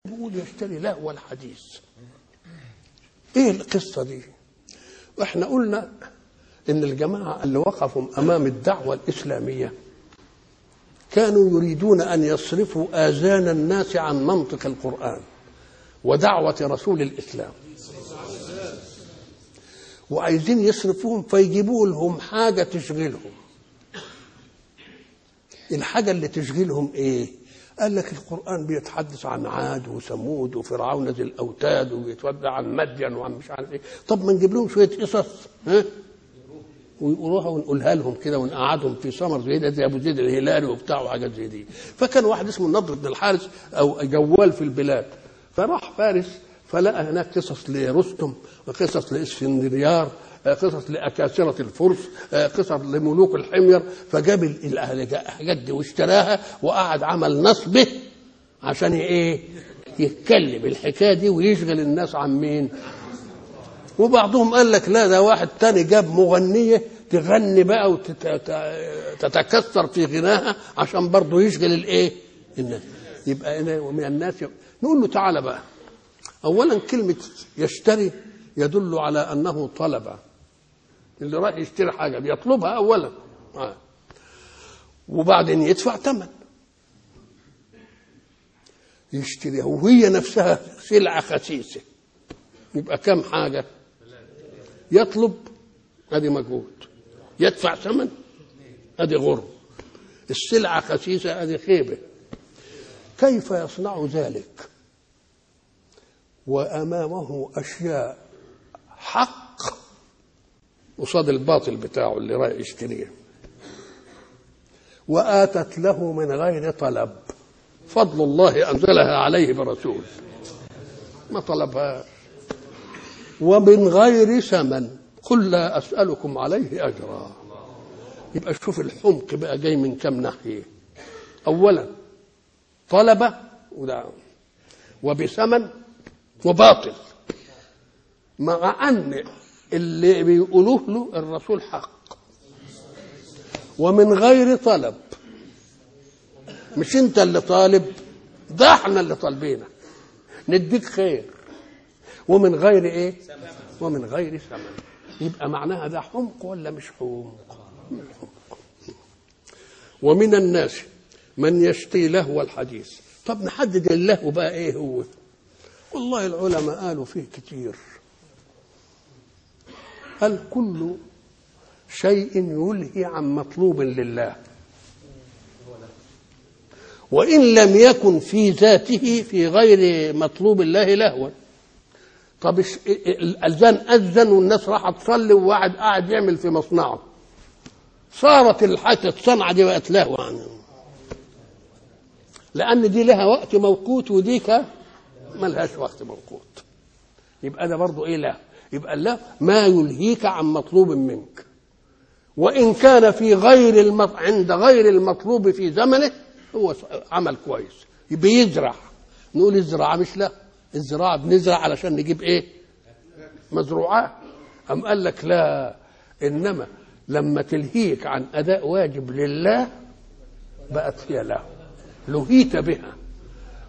بيقول يشتري لهو الحديث. ايه القصه دي؟ واحنا قلنا ان الجماعه اللي وقفوا امام الدعوه الاسلاميه كانوا يريدون ان يصرفوا اذان الناس عن منطق القران ودعوه رسول الاسلام، وعايزين يصرفوهم فيجيبوا لهم حاجه تشغلهم. الحاجه اللي تشغلهم ايه؟ قال لك القرآن بيتحدث عن عاد وثمود وفرعون ذي الأوتاد وبيتودع عن مدين وعن مش عارف ايه. طب ما نجيب لهم شوية قصص ويقولوها ونقولها لهم كده ونقعدهم في سمر زي ده زي أبو زيد الهلالي وبتاع وحاجات زي دي. فكان واحد اسمه النضر بن الحارث أو جوال في البلاد، فراح فارس فلقى هناك قصص لرستم وقصص لإسفنديار، قصص لأكاسرة الفرس، قصص لملوك الحمير، فجاب الحاجات دي واشتراها وقعد عمل نصبه عشان ايه؟ يتكلم الحكايه دي ويشغل الناس عن مين؟ وبعضهم قال لك لا، ده واحد تاني جاب مغنيه تغني بقى وتتكسر في غناها عشان برضه يشغل الايه؟ الناس. يبقى من الناس نقول له تعالى بقى. اولا كلمه يشتري يدل على انه طلب، اللي راح يشتري حاجه بيطلبها اولا وبعدين يدفع ثمن يشتريها، وهي نفسها سلعه خسيسه. يبقى كم حاجه؟ يطلب ادي مجهود، يدفع ثمن ادي غرم، السلعه خسيسه ادي خيبه. كيف يصنع ذلك وامامه اشياء حق قصاد الباطل بتاعه اللي رايح يشتريه، وآتت له من غير طلب، فضل الله أنزلها عليه برسول ما طلبها، ومن غير ثمن، قل لا أسألكم عليه أجرا. يبقى شوف الحمق بقى جاي من كم ناحية. أولا طلب وبثمن وباطل، مع أن اللي بيقولوه له الرسول حق، ومن غير طلب. مش انت اللي طالب، ده احنا اللي طالبينه نديك خير، ومن غير ايه؟ ومن غير ثمن. يبقى معناها ده حمق ولا مش حمق؟ ومن الناس من يشتري لهو الحديث. طب نحدد اللهو بقى ايه هو؟ والله العلماء قالوا فيه كتير. هل كل شيء يلهي عن مطلوب لله، وإن لم يكن في ذاته في غير مطلوب الله لهوا. طب الأذان أذن والناس راحت تصلي وواحد قاعد يعمل في مصنعه، صارت الصنعة دي بقت لهو عنه، لأن دي لها وقت موقوت وديك ما لهاش وقت موقوت. يبقى ده برضو إيه؟ له. يبقى الله ما يلهيك عن مطلوب منك، وإن كان في غير عند غير المطلوب في زمنه هو عمل كويس. يبقى يزرع، نقول الزراعة مش له، الزراعة بنزرع علشان نجيب إيه؟ مزروعات. أم قال لك لا، إنما لما تلهيك عن أداء واجب لله بقت فيها له، لهيت بها.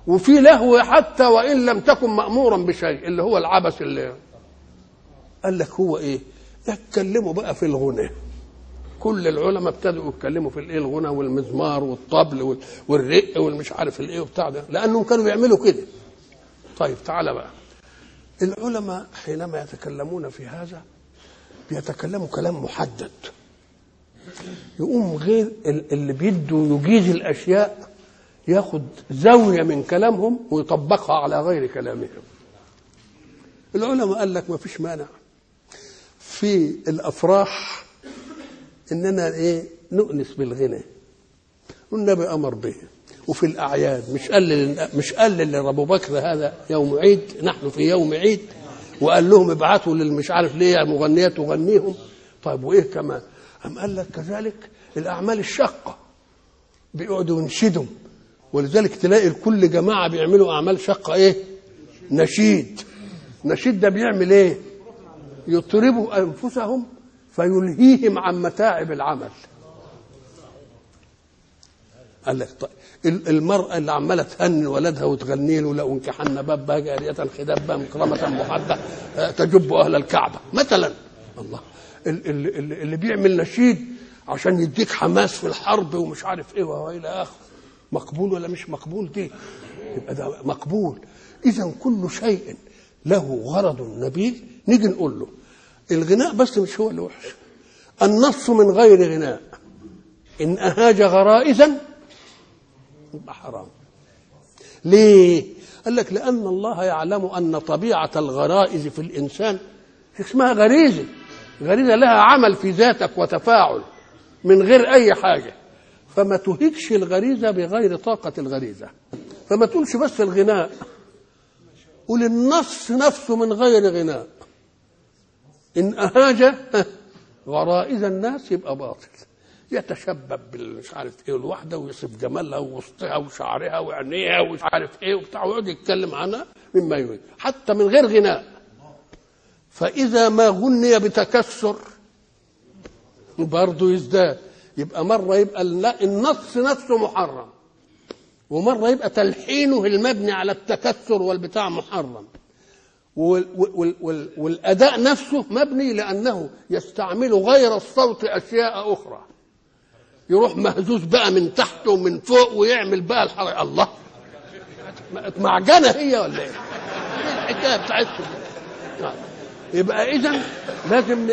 وفي لهو حتى وإن لم تكن مأمورا بشيء، اللي هو العبث. اللي قال لك هو ايه؟ يتكلموا بقى في الغنى. كل العلماء ابتدوا يتكلموا في الايه؟ الغنى والمزمار والطبل والرق والمش عارف الايه وبتاع ده، لانهم كانوا بيعملوا كده. طيب تعالى بقى، العلماء حينما يتكلمون في هذا بيتكلموا كلام محدد، يقوم غير اللي بيدوا يجيز الاشياء ياخد زاويه من كلامهم ويطبقها على غير كلامهم. العلماء قال لك ما فيش مانع في الافراح اننا ايه؟ نؤنس بالغنى، والنبي امر به. وفي الاعياد مش قال لابو بكر هذا يوم عيد، نحن في يوم عيد، وقال لهم ابعثوا للمش عارف ليه مغنيات تغنيهم. طيب وايه كمان؟ قام قال لك كذلك الاعمال الشاقه بيقعدوا ينشدوا، ولذلك تلاقي كل جماعه بيعملوا اعمال شاقه ايه؟ نشيد. نشيد ده بيعمل ايه؟ يطربوا انفسهم فيلهيهم عن متاعب العمل. قال لك طيب المرأة اللي عمالة تهني ولدها وتغني له لو انكحنا بابها جارية خدابا مكرمة محدة تجب أهل الكعبة مثلا. الله اللي بيعمل نشيد عشان يديك حماس في الحرب ومش عارف ايه والى اخره، مقبول ولا مش مقبول؟ دي يبقى ده مقبول. اذا كل شيء له غرض نبيل نيجي نقول له الغناء بس مش هو اللي وحش. النص من غير غناء ان اهاج غرائزا يبقى حرام. ليه؟ قال لك لان الله يعلم ان طبيعه الغرائز في الانسان اسمها غريزه، غريزه لها عمل في ذاتك وتفاعل من غير اي حاجه، فما تهيكش الغريزه بغير طاقه الغريزه. فما تقولش بس الغناء، قول النص نفسه من غير غناء ان اهاج غرائز الناس يبقى باطل، يتشبب بالمش عارف ايه الواحده ويصف جمالها ووسطها وشعرها وعينيها ومش عارف ايه وبتاع ويقعد يتكلم عنها مما يريد حتى من غير غناء. فاذا ما غني بتكسر برضه يزداد. يبقى مره يبقى النص نفسه محرم، ومره يبقى تلحينه المبني على التكسر والبتاع محرم، والاداء نفسه مبني لانه يستعمل غير الصوت اشياء اخرى، يروح مهزوز بقى من تحت ومن فوق ويعمل بقى الحركه. الله معجنه هي ولا ايه الحكايه بتاعتكم؟ يبقى اذا لازم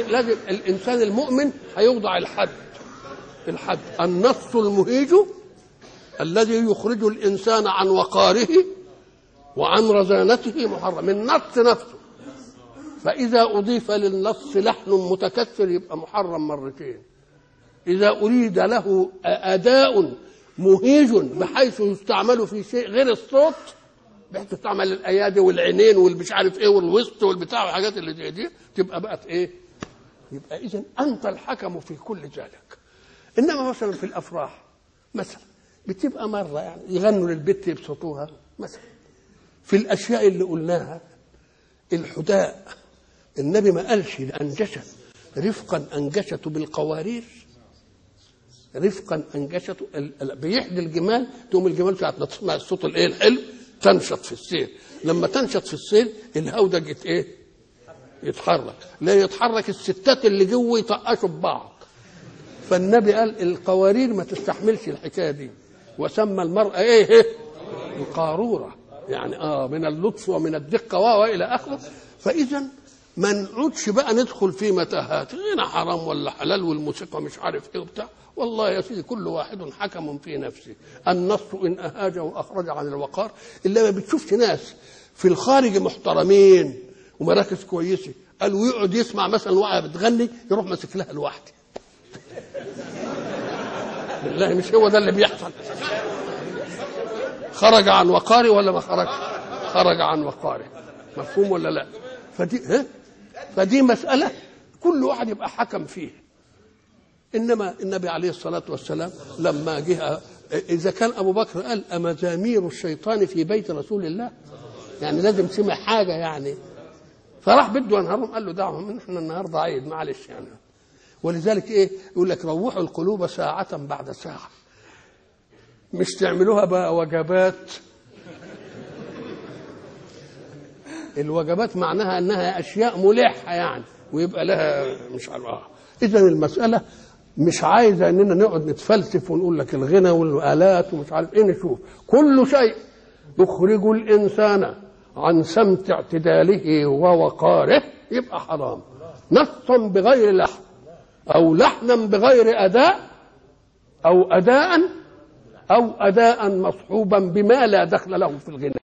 الانسان المؤمن هيوضع الحد النص المهيج الذي يخرج الانسان عن وقاره وعن رزانته محرم، النص نفسه. فاذا اضيف للنص لحن متكسر يبقى محرم مرتين. اذا اريد له اداء مهيج بحيث يستعمل في شيء غير الصوت، بحيث تستعمل الايادي والعينين والمش عارف ايه والوسط والبتاع والحاجات اللي زي دي، تبقى بقت ايه؟ يبقى اذا انت الحكم في كل ذلك. انما مثلا في الافراح مثلا بتبقى مره يعني يغنوا للبت يبسطوها مثلا. في الاشياء اللي قلناها الحداء النبي ما قالش لانجشت رفقا انجشت بالقوارير، رفقا انجشت بيحدي الجمال، تقوم الجمال ساعه ما تسمع الصوت الايه الحلو تنشط في السير. لما تنشط في السير الهودج ايه؟ يتحرك. لا يتحرك الستات اللي جوه يطقشوا ببعض. فالنبي قال القوارير ما تستحملش الحكايه دي، وسمى المرأة ايه؟ القارورة، يعني من اللطف ومن الدقة والى اخره. فاذا ما نقعدش بقى ندخل في متاهات غنى حرام ولا حلال والموسيقى مش عارف ايه وبتاع. والله يا سيدي كل واحد حكم في نفسه. النص ان اهاج واخرج عن الوقار. الا ما بتشوفش ناس في الخارج محترمين ومراكز كويسه قالوا يقعد يسمع مثلا واحده بتغني يروح ماسك لها لوحده. بالله مش هو ده اللي بيحصل؟ خرج عن وقاره ولا ما خرج؟ خرج عن وقاره. مفهوم ولا لا؟ فدي مسألة كل واحد يبقى حكم فيه. إنما النبي عليه الصلاة والسلام لما جه، إذا كان أبو بكر قال أمزامير الشيطان في بيت رسول الله، يعني لازم سمع حاجة يعني، فراح بده ينهرهم قال له دعهم احنا النهارده عيد معلش يعني. ولذلك ايه يقول لك روحوا القلوب ساعة بعد ساعة، مش تعملوها بقى وجبات. الوجبات معناها انها اشياء ملحه يعني ويبقى لها مش عارف. اذا المساله مش عايزه اننا نقعد نتفلسف ونقول لك الغنى والالات ومش عارف ايه. نشوف كل شيء يخرج الانسان عن سمت اعتداله ووقاره يبقى حرام، نصا بغير لحن او لحنا بغير اداء او اداء مصحوبا بما لا دخل له في الغنى.